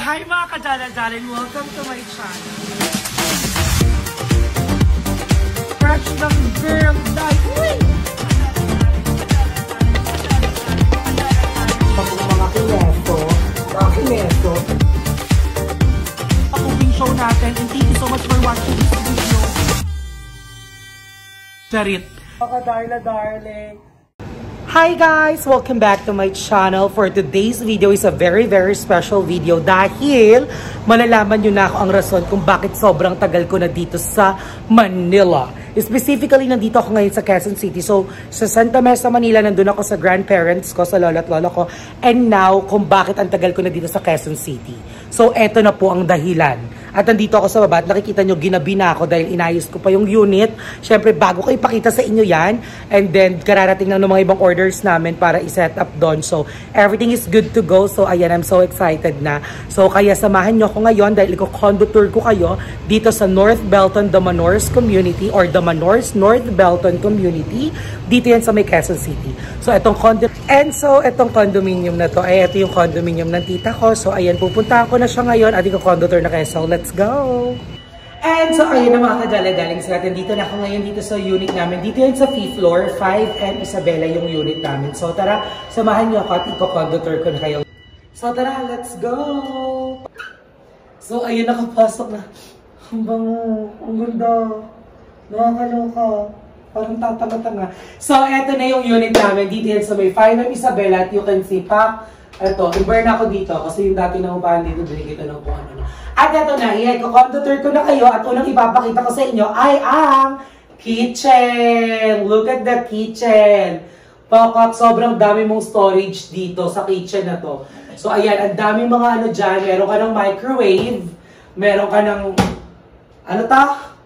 Hi mga kadala-dalan! Welcome to my channel. Fresh ng girl dahil! Uy! Mga kineso. Cooking show natin and thank you so much for watching this video. Charit. Mga darling. Hi guys! Welcome back to my channel. For today's video is a very special video dahil malalaman nyo na ako ang rason kung bakit sobrang tagal ko na dito sa Manila. Specifically, nandito ako ngayon sa Quezon City. So, sa Santa Mesa, Manila, nandun ako sa grandparents ko, sa lola at lola ko. And now, kung bakit ang tagal ko na dito sa Quezon City. So, eto na po ang dahilan. At nandito ako sa baba at nakikita nyo, ginabi na ako dahil inayos ko pa yung unit. Siyempre, bago ko ipakita sa inyo yan. And then, kararating lang ng mga ibang orders namin para i-set up doon. So, everything is good to go. So, ayan, I'm so excited na. So, kaya samahan nyo ako ngayon dahil i-condo tour ko kayo dito sa North Belton, Damanors Community or Damanors North Belton Community. Dito yan sa may Quezon City. So, itong condominium na to, ay ito yung condominium ng tita ko. So, ayan, pupuntahan ko na siya ngayon at i-condo tour na kayo. So, let's go! And so, ayun na mga kadala-daling sa atin. Dito na ako ngayon dito sa unit namin. Dito yan sa 5th floor, 5 and Isabela yung unit namin. So, tara, samahan nyo ako at i-condo tour ko na kayo. So, tara, let's go! So, ayun, nakapasok na. Ang bango, ang ganda. Nakakaloka. Parang tatanga-tanga. So, eto na yung unit namin. Dito yan sa may 5 and Isabela at you can see pa. Eto, i-burn ako dito kasi yung dati na upahan dito, binigita ng kung ano. At eto na, i-condo tour ko na kayo at unang ipapakita ko sa inyo ay ang kitchen. Look at the kitchen. Pakak, sobrang dami mong storage dito sa kitchen na to. So, ayan, ang dami mga ano dyan. Meron ka ng microwave. Meron ka ng, ano ta?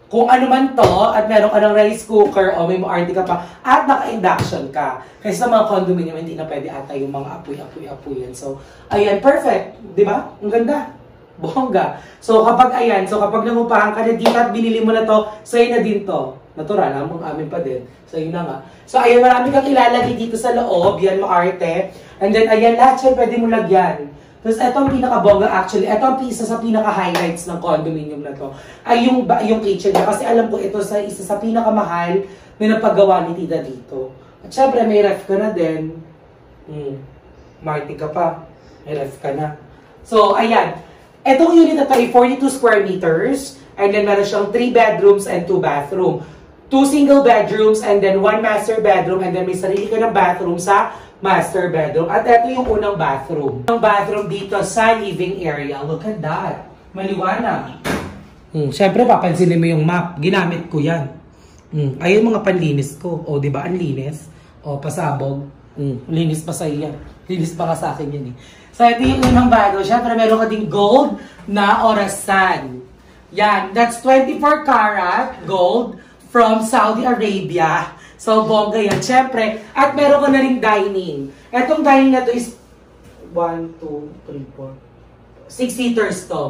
Kung ano man to, at meron ka ng rice cooker, o may maarte ka pa, at naka-induction ka. Kasi sa mga condominium, hindi na pwede ata yung mga apoy yan. So, ayan, perfect. Di ba? Ang ganda. Bongga. So, kapag nangupahan ka na dito at binili mo na to, sa'yo na din to. Natural, among amin pa din. So, yun na nga. So, ayan, marami kang ilalagay dito sa loob. Yan, maarte. And then, ayan, lahat yan pwede mo lagyan. Tapos, ito ang pinaka-bongga actually. Ito ang isa sa pinaka-highlights ng condominium na to. Ay, yung kitchen niya. Kasi alam ko, ito sa isa sa pinaka-mahal na napagawa ni tita dito. At syempre, may ref ka na din. Marty ka pa. May ref ka na. So, ayan. Itong unit na to ay 42 square meters. And then, meron siyang 3 bedrooms and 2 bathroom. 2 single bedrooms and then 1 master bedroom. And then, may sarili ka ng bathroom sa master bedroom. At ito yung unang bathroom. Ang bathroom dito sa living area. Look at that. Maliwanag. Siyempre, papansinin mo yung map. Ginamit ko yan. Ayun mga panlinis ko. O, di ba? Ang linis. O, pasabog. Linis pa sa yan. Linis pa ka sa akin yan eh. So, ito yung unang bathroom. Siyempre, meron ka ding gold na orasan. Yan. That's 24 karat gold from Saudi Arabia. So, bongga yan. Siyempre, at meron ka na ring dining. Etong dining na to is 1, 2, 3, 4. 6 seaters to.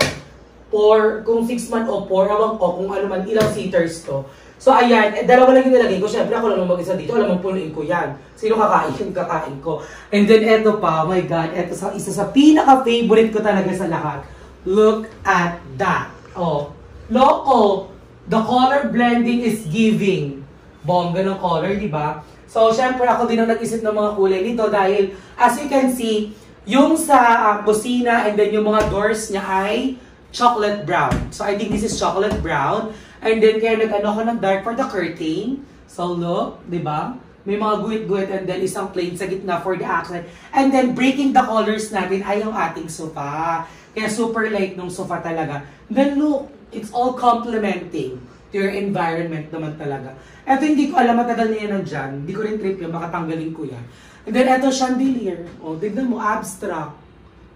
Kung 6 man o 4, awang ko kung ano man, ilang seaters to. So, ayan. Dalawa lang yung nilagay ko. Siyempre, ako lang mag-isa dito. Alam mo, punuin ko yan. Sino kakain? Kakain ko. And then, eto pa. Oh my God. Eto isa sa pinaka-favorite ko talaga sa lahat. Look at that. Oh. Loco. The color blending is giving. Bongga ng color, di ba? So, syempre, ako din ang nag-isip ng mga kulay nito dahil, as you can see, yung sa kusina and then yung mga doors niya ay chocolate brown. So, I think this is chocolate brown. And then, kaya nag-ano ko ng dark for the curtain. So, look, di ba? May mga guhit-guhit and then isang plain sa gitna for the accent. And then, breaking the colors natin ay yung ating sofa. Kaya super light nung sofa talaga. Then, look, it's all complementing to your environment naman talaga. Ito hindi ko alam, matagal na yan nandyan. Hindi ko rin trip yan, makatanggalin ko yan. And then, ito, chandelier. O, tignan mo, abstract.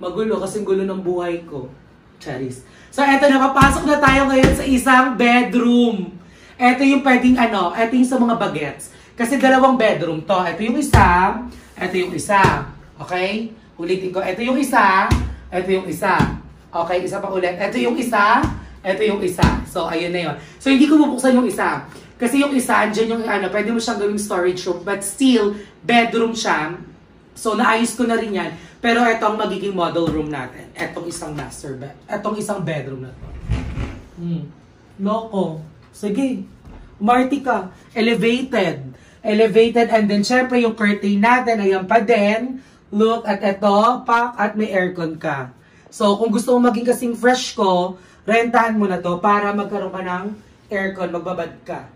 Magulo, kasing gulo ng buhay ko. Charis. So, ito, nakapasok na tayo ngayon sa isang bedroom. Ito yung pwedeng, ito yung sa mga bagets. Kasi dalawang bedroom to. Ito yung isa, ito yung isa. Okay? Ulitin ko. Ito yung isa, ito yung isa. Okay, isa pa ulit. Ito yung isa, ito yung isa. So, ayun na yun. So, hindi ko bubuksan yung isa. Kasi yung isa, andyan yung pwede mo siyang gawing storage room, but still, bedroom siya. So, naayos ko na rin yan. Pero ito ang magiging model room natin. Etong isang master bed. Etong isang bedroom na to. Loko. Sige. Marty ka. Elevated. Elevated. And then, syempre, yung curtain natin, ayan pa din. Look at ito. Pak. At may aircon ka. So, kung gusto mo maging kasing fresh ko, rentahan mo na to para magkaroon ka ng aircon. Magbabad ka.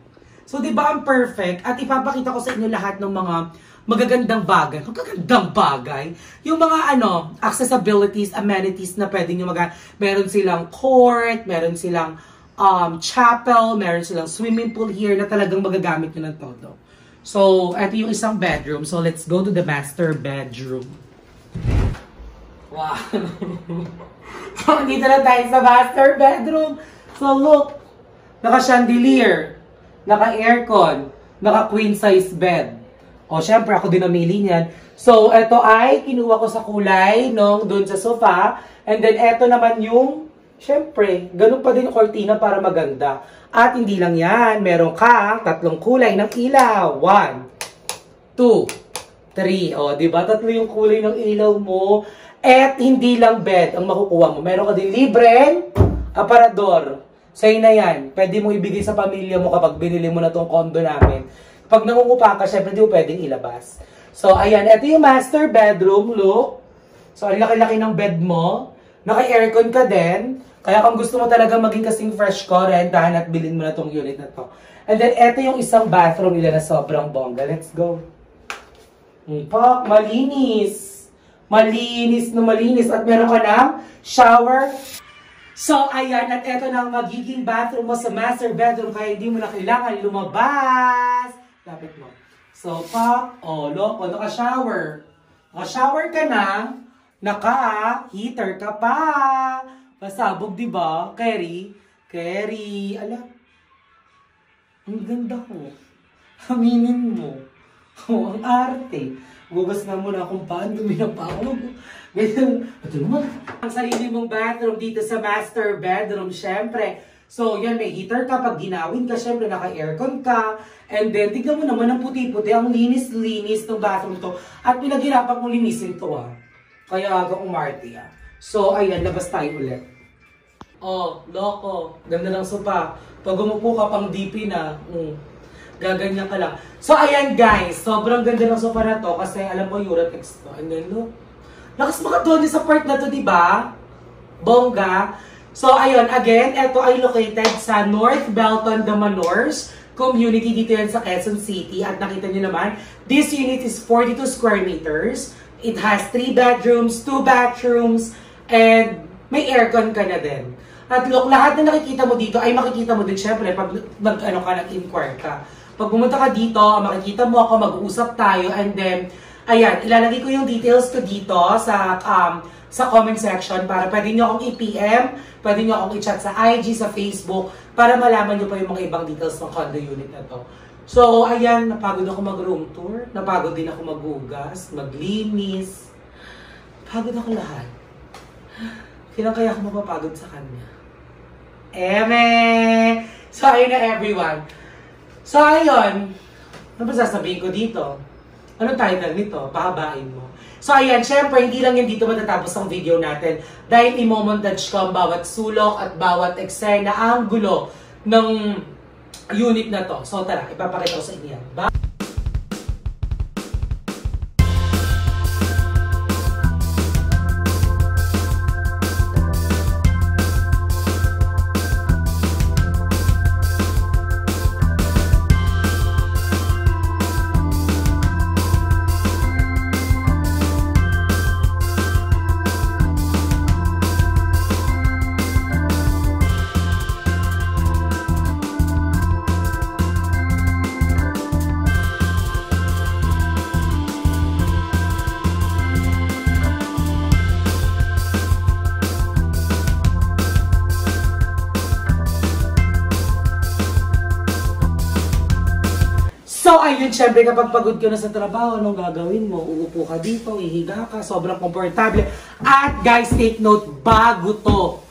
So, di ba ang perfect? At ipapakita ko sa inyo lahat ng mga magagandang bagay. Magagandang bagay. Yung mga accessibilities, amenities na pwede nyo meron silang court, meron silang chapel, meron silang swimming pool here na talagang magagamit nyo ng todo. So, ito yung isang bedroom. So, let's go to the master bedroom. Wow! So, dito na tayo sa master bedroom. So, look. Naka-chandelier. Naka-aircon. Naka-queen size bed. O, syempre, ako din namili niyan. So, ito ay kinuha ko sa kulay doon sa sofa. And then, ito naman yung, syempre, ganun pa din yung cortina para maganda. At hindi lang yan. Meron ka 3 kulay ng ilaw. 1, 2, 3. O, diba? 3 yung kulay ng ilaw mo. At hindi lang bed ang makukuha mo. Meron ka din libreng aparador. Sa'yo na yan. Pwede mo ibigay sa pamilya mo kapag binili mo na tong condo namin. Pag nangungupa ka, syempre di mo pwedeng ilabas. So, ayan. Ito yung master bedroom. Look. So, ang laki-laki ng bed mo. Naka-aircon ka din. Kaya kung gusto mo talaga maging kasing fresh ko, rentahan at bilhin mo na tong unit na to. And then, ito yung isang bathroom nila na sobrang bongga. Let's go. Pak, malinis. Malinis na malinis. At meron ka ng shower. So, ayan. At ito na ang magiging bathroom mo sa master bedroom. Kaya hindi mo na kailangan lumabas. Lapit mo. So, pak, loko, naka-shower. Naka-shower ka na, naka-heater ka pa. Pasabog, di ba? Carry. Ala. Ang ganda ko. Aminin mo. Ang arte. Gugas na muna kung paano dumilang pa ako. Ganyan. Ito naman. Ang sarili mong bathroom dito sa master bedroom, syempre. So, yan, may heater ka. Pag ginawin ka, syempre, naka-aircon ka. And then, tignan mo naman ang puti-puti. Ang linis-linis ng bathroom to. At pinaghirapan kong linisin to, Kaya aga umarte, So, ayan, labas tayo ulit. Oh, loko. Ganda ng sopa. Pag umupo ka, pang DP na. Gaganyan ka lang. So, ayan, guys. Sobrang ganda ng sopa na to. Kasi, alam mo, Uratex to. And then, look. Lakas makadoni sa part na to, diba? Bongga. So, ayun, again, ito ay located sa North Belton, Damanors community. Dito yan sa Quezon City. At nakita nyo naman, this unit is 42 square meters. It has 3 bedrooms, 2 bathrooms, and may aircon ka na din. At look, lahat na nakikita mo dito ay makikita mo din syempre pag nag-inquire ka. Pag pumunta ka dito, makikita mo ako, mag-uusap tayo, and then, ayan, ilalagay ko yung details ko dito sa comment section para pwede nyo akong i-PM, pwede nyo akong i-chat sa IG, sa Facebook, para malaman nyo pa yung mga ibang details ng condo unit na to. So, ayan, napagod ako mag-room tour, napagod din ako maghugas, maglinis, pagod ako lahat. Kailan kaya ako mapapagod sa kanya? Eme! So, ayun na everyone. So, ayun, ano ba sasabihin ko dito? Anong title nito? Pahabain mo. So, ayan, syempre, hindi lang yan dito matatapos ang video natin. Dahil imomontage ko ang bawat sulok at bawat eksena, ang gulo ng unit na to. So, tara, ipapakita ko sa inyo yan. Bye! So, ayun, syempre kapag pagod ka na sa trabaho, anong gagawin mo? Uupo ka dito, ihiga ka, sobrang komportable. At guys, take note, bago to.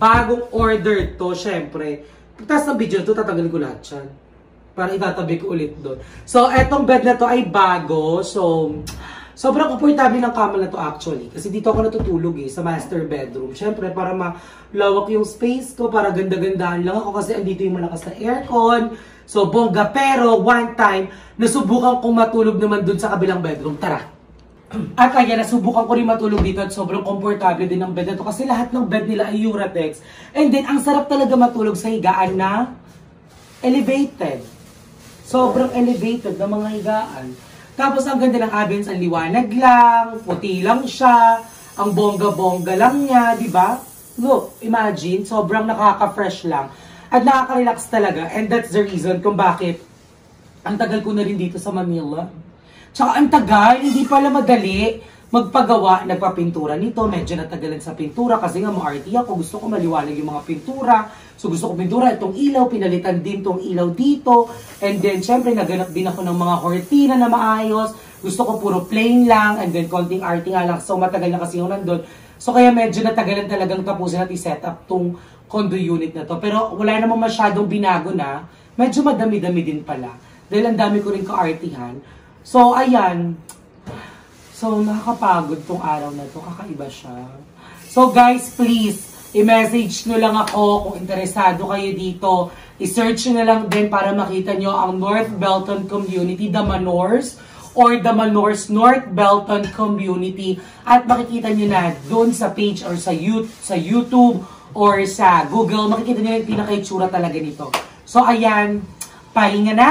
Bagong order to, syempre. Pagtas ng video to, tatagalin ko lahat yan. Para itatabi ko ulit doon. So, etong bed na to ay bago. So, Sobrang komportable ng kama na to actually. Kasi dito ako natutulog sa master bedroom. Siyempre, para malawak yung space ko, para ganda-gandahan lang ako kasi andito yung malakas na aircon. So, bongga. Pero, one time, nasubukan kong matulog naman dun sa kabilang bedroom. Tara! At kaya nasubukan ko rin matulog dito at sobrang komportable din ng bed na to kasi lahat ng bed nila ay Uratex. And then, ang sarap talaga matulog sa higaan na elevated. Sobrang elevated na mga higaan. Tapos, ang ganda ng ambience, ang liwanag lang, puti lang siya, ang bongga-bongga lang niya, di ba? Look, imagine, sobrang nakaka-fresh lang. At nakaka-relax talaga. And that's the reason kung bakit ang tagal ko na rin dito sa Manila. Tsaka ang tagal, hindi pala madali magpagawa, nagpapintura nito. Medyo natagalan sa pintura kasi nga ma-RT ako. Gusto ko maliwanag yung mga pintura. So gusto ko pintura itong ilaw, pinalitan din itong ilaw dito. And then syempre naganap din ako ng mga cortina na maayos. Gusto ko puro plain lang and then konting RT nga lang. So matagal na kasi yung nandun. So kaya medyo natagalan talagang tapusin at i-set up tong condo unit na to. Pero wala namang masyadong binago na. Medyo madami-dami din pala. Dahil ang dami ko rin ka-RT-han. So ayan. So nakakapagod tong araw na to. Kakaiba siya. So guys, please, i-message nyo lang ako kung interesado kayo dito. I-search nyo na lang din para makita nyo ang North Belton Community, the Manors, or the Manors North Belton Community. At makikita nyo na doon sa page or sa YouTube or sa Google, makikita nyo yung pinaka-itsura talaga nito. So ayan, pahinga na!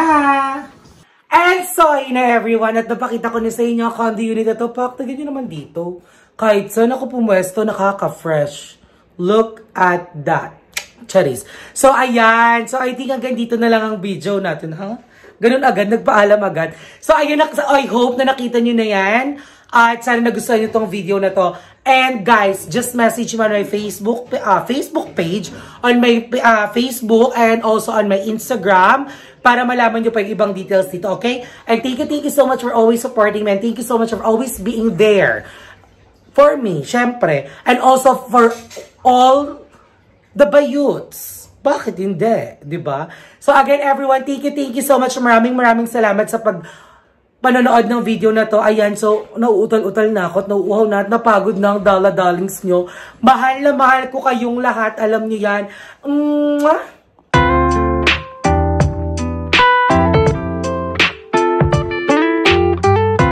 And so, na everyone, at napakita ko na sa inyo ang condo unit na to. Paktagan nyo naman dito. Kahit saan ako pumwesto, nakaka-fresh. Look at that. Charis. So, ayan. So, I think hanggang dito na lang ang video natin, ha? Ganun agad, nagpaalam agad. So, ayan. I hope na nakita nyo na yan. At sana nagustuhan nyo tong video na to. And guys, just message me on my Facebook page, on my Facebook, and also on my Instagram para malaman nyo pa yung ibang details dito, okay? And thank you so much for always supporting me. And thank you so much for always being there for me, syempre. And also for all the bayuts. Bakit hindi? Diba? So again, everyone, thank you so much. Maraming salamat sa panonood ng video na to. Ayan, so nauutal-utal na ako at nauuhaw na at napagod na ang dala-darlings nyo. Mahal na mahal ko kayong lahat. Alam nyo yan. Mwah!